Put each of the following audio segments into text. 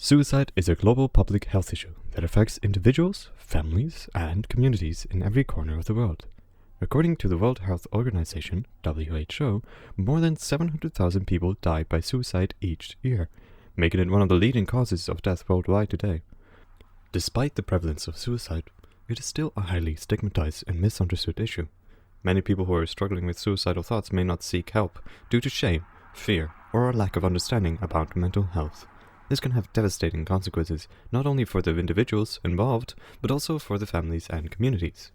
Suicide is a global public health issue that affects individuals, families, and communities in every corner of the world. According to the World Health Organization, WHO, more than 700,000 people die by suicide each year, making it one of the leading causes of death worldwide today. Despite the prevalence of suicide, it is still a highly stigmatized and misunderstood issue. Many people who are struggling with suicidal thoughts may not seek help due to shame, fear, or a lack of understanding about mental health. This can have devastating consequences not only for the individuals involved, but also for the families and communities.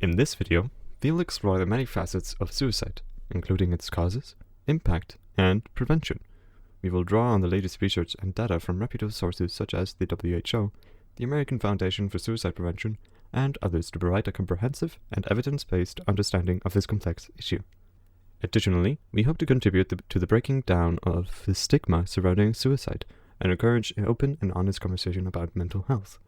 In this video, we'll explore the many facets of suicide, including its causes, impact, and prevention. We will draw on the latest research and data from reputable sources such as the WHO, the American Foundation for Suicide Prevention, and others to provide a comprehensive and evidence-based understanding of this complex issue. Additionally, we hope to contribute to the breaking down of the stigma surrounding suicide and encourage an open and honest conversation about mental health.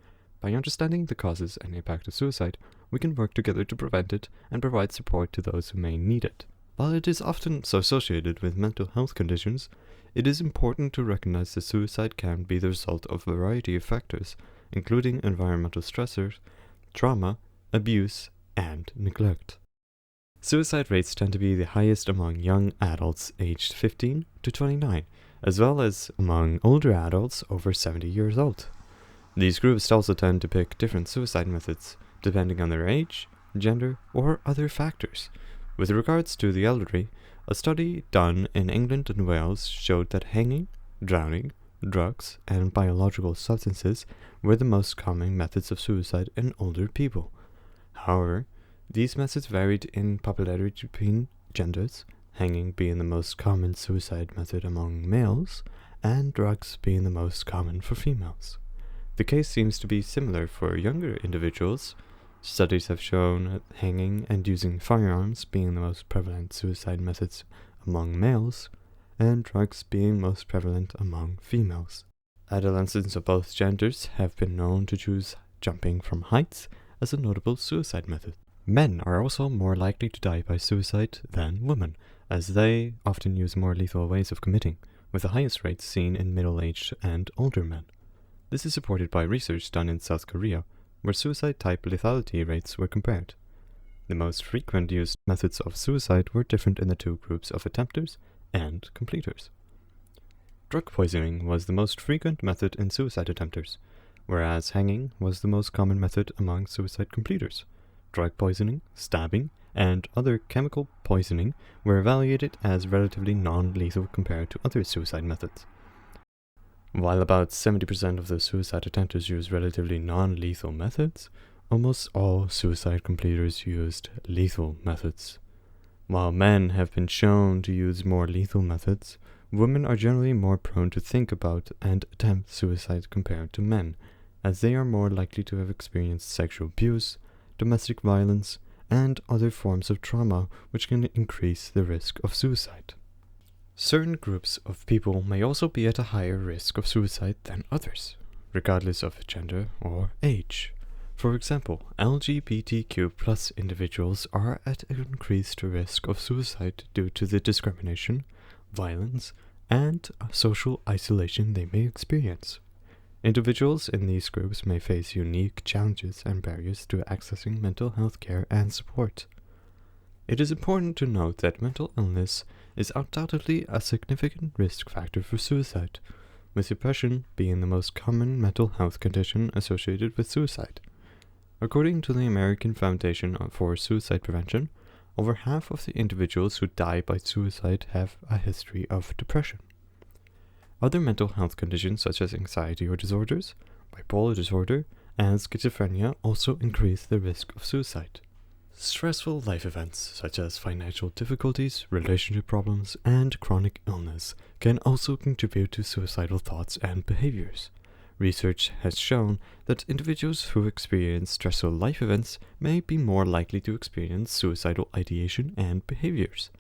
By understanding the causes and impact of suicide, we can work together to prevent it and provide support to those who may need it. While it is often associated with mental health conditions, it is important to recognize that suicide can be the result of a variety of factors, including environmental stressors, trauma, abuse, and neglect. Suicide rates tend to be the highest among young adults aged 15 to 29, as well as among older adults over 70 years old. These groups also tend to pick different suicide methods, depending on their age, gender, or other factors. With regards to the elderly, a study done in England and Wales showed that hanging, drowning, drugs, and biological substances were the most common methods of suicide in older people. However, these methods varied in popularity between genders, hanging being the most common suicide method among males, and drugs being the most common for females. The case seems to be similar for younger individuals. Studies have shown hanging and using firearms being the most prevalent suicide methods among males, and drugs being most prevalent among females. Adolescents of both genders have been known to choose jumping from heights as a notable suicide method. Men are also more likely to die by suicide than women, as they often use more lethal ways of committing, with the highest rates seen in middle-aged and older men. This is supported by research done in South Korea, where suicide-type lethality rates were compared. The most frequent used methods of suicide were different in the two groups of attempters and completers. Drug poisoning was the most frequent method in suicide attempters, whereas hanging was the most common method among suicide completers. Drug poisoning, stabbing, and other chemical poisoning were evaluated as relatively non-lethal compared to other suicide methods. While about 70% of the suicide attempters used relatively non-lethal methods, almost all suicide completers used lethal methods. While men have been shown to use more lethal methods, women are generally more prone to think about and attempt suicide compared to men, as they are more likely to have experienced sexual abuse, domestic violence, and other forms of trauma which can increase the risk of suicide. Certain groups of people may also be at a higher risk of suicide than others, regardless of gender or age. For example, LGBTQ+ individuals are at an increased risk of suicide due to the discrimination, violence, and social isolation they may experience. Individuals in these groups may face unique challenges and barriers to accessing mental health care and support. It is important to note that mental illness is undoubtedly a significant risk factor for suicide, with depression being the most common mental health condition associated with suicide. According to the American Foundation for Suicide Prevention, over half of the individuals who die by suicide have a history of depression. Other mental health conditions such as anxiety or disorders, bipolar disorder, and schizophrenia also increase the risk of suicide. Stressful life events such as financial difficulties, relationship problems, and chronic illness can also contribute to suicidal thoughts and behaviors. Research has shown that individuals who experience stressful life events may be more likely to experience suicidal ideation and behaviors.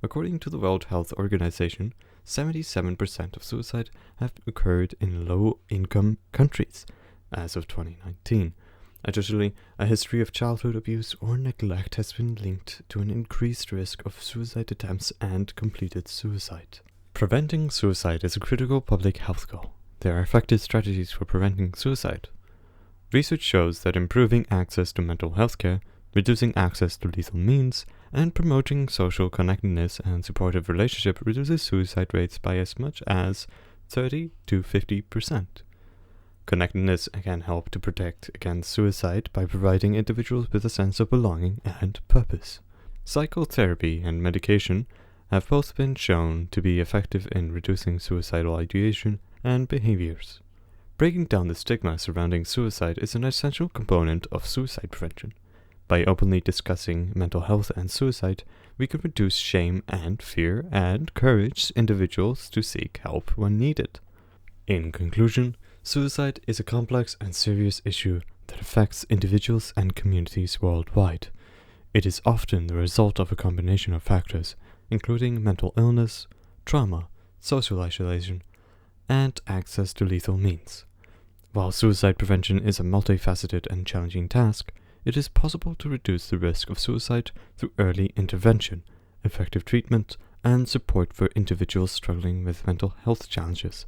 According to the World Health Organization, 77% of suicide have occurred in low-income countries as of 2019. Additionally, a history of childhood abuse or neglect has been linked to an increased risk of suicide attempts and completed suicide. Preventing suicide is a critical public health goal there are effective strategies for preventing suicide. Research shows that improving access to mental health care, reducing access to lethal means, and promoting social connectedness and supportive relationship reduces suicide rates by as much as 30 to 50%. Connectedness can help to protect against suicide by providing individuals with a sense of belonging and purpose. Psychotherapy and medication have both been shown to be effective in reducing suicidal ideation and behaviors. Breaking down the stigma surrounding suicide is an essential component of suicide prevention. By openly discussing mental health and suicide, we can reduce shame and fear and encourage individuals to seek help when needed. In conclusion, suicide is a complex and serious issue that affects individuals and communities worldwide. It is often the result of a combination of factors, including mental illness, trauma, social isolation, and access to lethal means. While suicide prevention is a multifaceted and challenging task, it is possible to reduce the risk of suicide through early intervention, effective treatment, and support for individuals struggling with mental health challenges.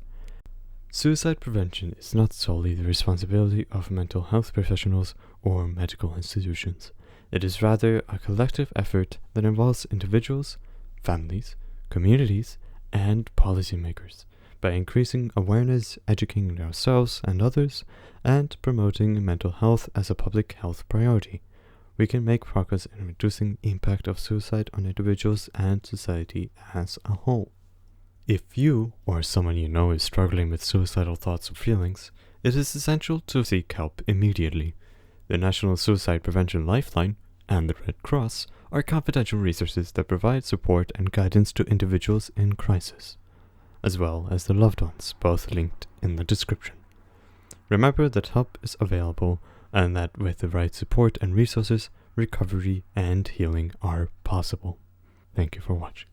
Suicide prevention is not solely the responsibility of mental health professionals or medical institutions. It is rather a collective effort that involves individuals, families, communities, and policymakers. By increasing awareness, educating ourselves and others, and promoting mental health as a public health priority, we can make progress in reducing the impact of suicide on individuals and society as a whole. If you or someone you know is struggling with suicidal thoughts or feelings, it is essential to seek help immediately. The National Suicide Prevention Lifeline and the Red Cross are confidential resources that provide support and guidance to individuals in crisis, as well as their loved ones, both linked in the description. Remember that help is available and that with the right support and resources, recovery and healing are possible. Thank you for watching.